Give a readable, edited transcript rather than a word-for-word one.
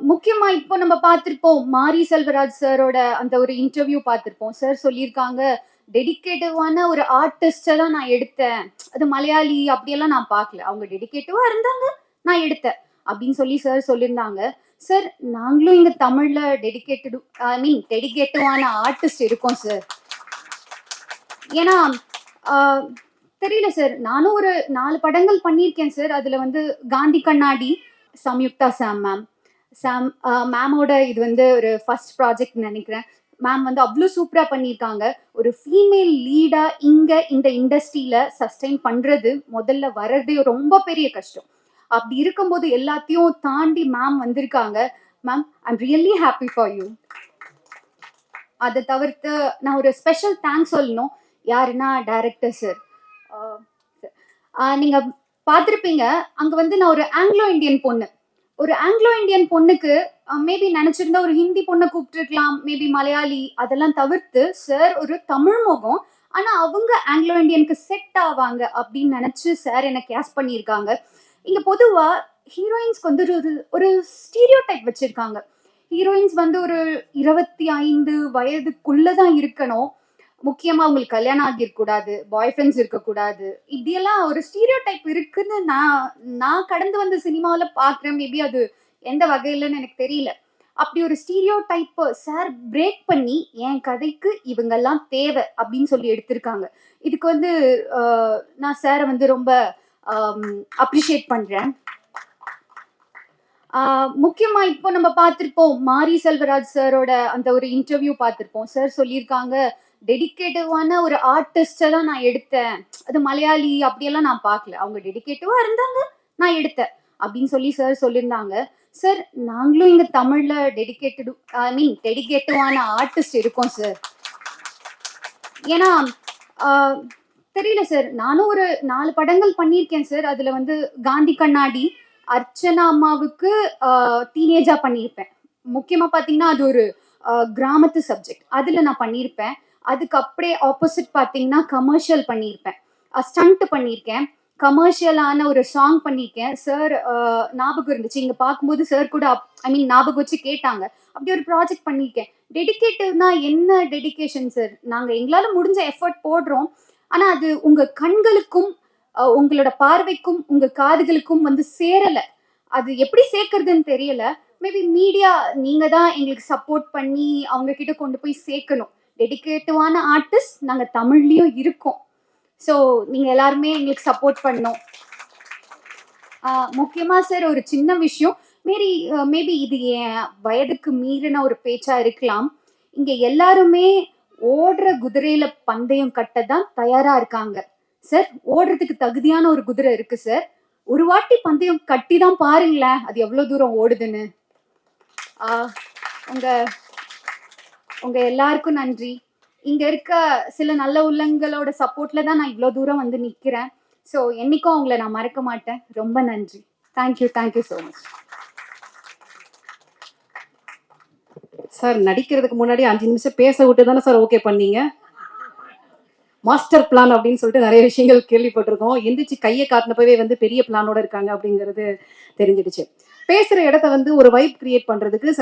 முக்கியமா இப்போ நம்ம பார்த்திருப்போம் மாரி செல்வராஜ் சாரோட அந்த ஒரு இன்டர்வியூ பார்த்திருப்போம். சார் சொல்லியிருக்காங்க, டெடிகேட்டிவான ஒரு ஆர்டிஸ்ட தான் நான் எடுத்தேன். அது மலையாளி அப்படியெல்லாம் நான் பார்க்கல. அவங்க டெடிகேட்டிவா இருந்தாங்க, நான் எடுத்தேன் அப்படின்னு சொல்லி சார் சொல்லியிருந்தாங்க. சார் நாங்களும் இங்க தமிழ்ல டெடிகேட்டிவான ஆர்டிஸ்ட் இருக்கோம் சார். ஏன்னா ஆஹ் தெரியல சார், நானும் ஒரு 4 படங்கள் பண்ணியிருக்கேன் சார். அதுல வந்து காந்தி கண்ணாடி, சம்யுக்தா சாம் மேமோட இது வந்து ஒரு ஃபர்ஸ்ட் ப்ராஜெக்ட் நினைக்கிறேன். மேம் வந்து அவ்வளோ சூப்பரா பண்ணியிருக்காங்க. ஒரு ஃபீமேல் லீடா இங்க இந்த இண்டஸ்ட்ரியில சஸ்டெயின் பண்றது முதல்ல வர்றதே ரொம்ப பெரிய கஷ்டம். அப்படி இருக்கும்போது எல்லாத்தையும் தாண்டி மேம் வந்திருக்காங்க. Ma'am I'm really happy for you. அதை தவிர்த்து நான் ஒரு ஸ்பெஷல் தேங்க்ஸ் சொல்லணும். யாருன்னா டைரக்டர் சார். நீங்க பார்த்துருப்பீங்க, அங்க வந்து நான் ஒரு ஆங்கிலோ இந்தியன் பொண்ணு. ஒரு ஆங்கிலோ இந்தியன் பொண்ணுக்கு மேபி நினைச்சிருந்தா ஒரு ஹிந்தி பொண்ணை கூப்பிட்டுருக்கலாம், மேபி மலையாளி, அதெல்லாம் தவிர்த்து சார் ஒரு தமிழ் முகம். ஆனா அவங்க ஆங்கிலோ இந்தியனுக்கு செட் ஆவாங்க அப்படின்னு நினைச்சு சார் என்ன கேஸ்ட் பண்ணியிருக்காங்க. இங்க பொதுவா ஹீரோயின்ஸ்க்கு வந்து ஒரு ஸ்டீரியோ டைப் வச்சிருக்காங்க. ஹீரோயின்ஸ் வந்து ஒரு 25 வயதுக்குள்ளதான் இருக்கணும், முக்கியமா உங்களுக்கு கல்யாணம் ஆகிருக்கூடாது, பாய் ஃப்ரெண்ட்ஸ் இருக்கக்கூடாது, இப்படியெல்லாம் ஒரு ஸ்டீரியோ டைப் இருக்குன்னு நான் கடந்து வந்த சினிமாவில் பார்க்குறேன். மேபி அது எந்த வகையிலன்னு எனக்கு தெரியல. அப்படி ஒரு ஸ்டீரியோ டைப் சார் பிரேக் பண்ணி என் கதைக்கு இவங்கெல்லாம் தேவை அப்படின்னு சொல்லி எடுத்திருக்காங்க. இதுக்கு வந்து நான் சாரை வந்து ரொம்ப அப்ரிஷியேட் பண்றேன். முக்கியமா இப்போ நம்ம பார்த்திருப்போம் மாரி செல்வராஜ் சாரோட அந்த ஒரு இன்டர்வியூ பார்த்திருப்போம். சார் சொல்லியிருக்காங்க, டெடிகேட்டிவான ஒரு ஆர்டிஸ்ட தான் நான் எடுத்தேன். அது மலையாளி அப்படியெல்லாம் நான் பார்க்கல. அவங்க டெடிகேட்டிவா இருந்தாங்க, நான் எடுத்தேன் அப்படின்னு சொல்லி சார் சொல்லியிருந்தாங்க. சார் நாங்களும் இங்க தமிழ்ல டெடிகேட்டிவான ஆர்டிஸ்ட் இருக்கோம் சார். ஏன்னா தெரியல சார், நானும் ஒரு 4 படங்கள் பண்ணியிருக்கேன் சார். அதுல வந்து காந்தி கண்ணாடி, அர்ச்சனா அம்மாவுக்கு டீனேஜா பண்ணியிருப்பேன். முக்கியமா பாத்தீங்கன்னா அது ஒரு கிராமத்து சப்ஜெக்ட், அதுல நான் பண்ணியிருப்பேன். அதுக்கு அப்படியே ஆப்போசிட் பாத்தீங்கன்னா கமர்ஷியல் பண்ணியிருப்பேன், ஸ்டண்ட் பண்ணியிருக்கேன், கமர்ஷியலான ஒரு சாங் பண்ணியிருக்கேன். சார் ஞாபகம் இருந்துச்சு, இங்க பார்க்கும்போது சார் கூட ஞாபகம் வச்சு கேட்டாங்க. அப்படி ஒரு ப்ராஜெக்ட் பண்ணியிருக்கேன். டெடிகேட்டிவ்னா என்ன டெடிகேஷன் சார்? நாங்க எங்களால முடிஞ்ச எஃபர்ட் போடுறோம். ஆனா அது உங்க கண்களுக்கும் உங்களோட பார்வைக்கும் உங்க காதுகளுக்கும் வந்து சேரல. அது எப்படி சேர்க்கறதுன்னு தெரியல. மேபி மீடியா நீங்க தான் எங்களுக்கு சப்போர்ட் பண்ணி அவங்க கிட்ட கொண்டு போய் சேர்க்கணும். டெடிகேட்டிவான ஆர்டிஸ்ட் நாங்க தமிழ்லயும் இருக்கோம். ஸோ நீங்க எல்லாருமே எங்களுக்கு சப்போர்ட் பண்ணோம். முக்கியமா சார் ஒரு சின்ன விஷயம், மேபி இது என் வயதுக்கு மீறின ஒரு பேச்சா இருக்கலாம். இங்க எல்லாருமே ஓடுற குதிரையில பந்தயம் கட்டதான் தயாரா இருக்காங்க சார். ஓடுறதுக்கு தகுதியான ஒரு குதிரை இருக்கு சார். ஒரு வாட்டி பந்தயம் கட்டி தான் பாருங்களேன், அது எவ்வளவு தூரம் ஓடுதுன்னு. உங்க எல்லாருக்கும் நன்றி. இங்க இருக்க சில நல்ல உள்ளங்களோட சப்போர்ட்ல தான் நான் இவ்வளவு தூரம் வந்து நிக்கிறேன். ஸோ என்னைக்கும் அவங்கள நான் மறக்க மாட்டேன். ரொம்ப நன்றி. Thank you so much. சார் நடிக்கிறதுக்கு முன்னாடி 5 நிமிஷம் பேச விட்டு தானே சார் ஓகே பண்ணீங்க? மாஸ்டர் பிளான் அப்படின்னு சொல்லிட்டு நிறைய விஷயங்கள் கேள்விப்பட்டிருக்கோம். எந்திரிச்சு கையை காட்டினப்பவே வந்து பெரிய பிளானோட இருக்காங்க அப்படிங்கிறது தெரிஞ்சிடுச்சு. பேசுற இடத்த வந்து ஒரு வைப் கிரியேட் பண்றதுக்கு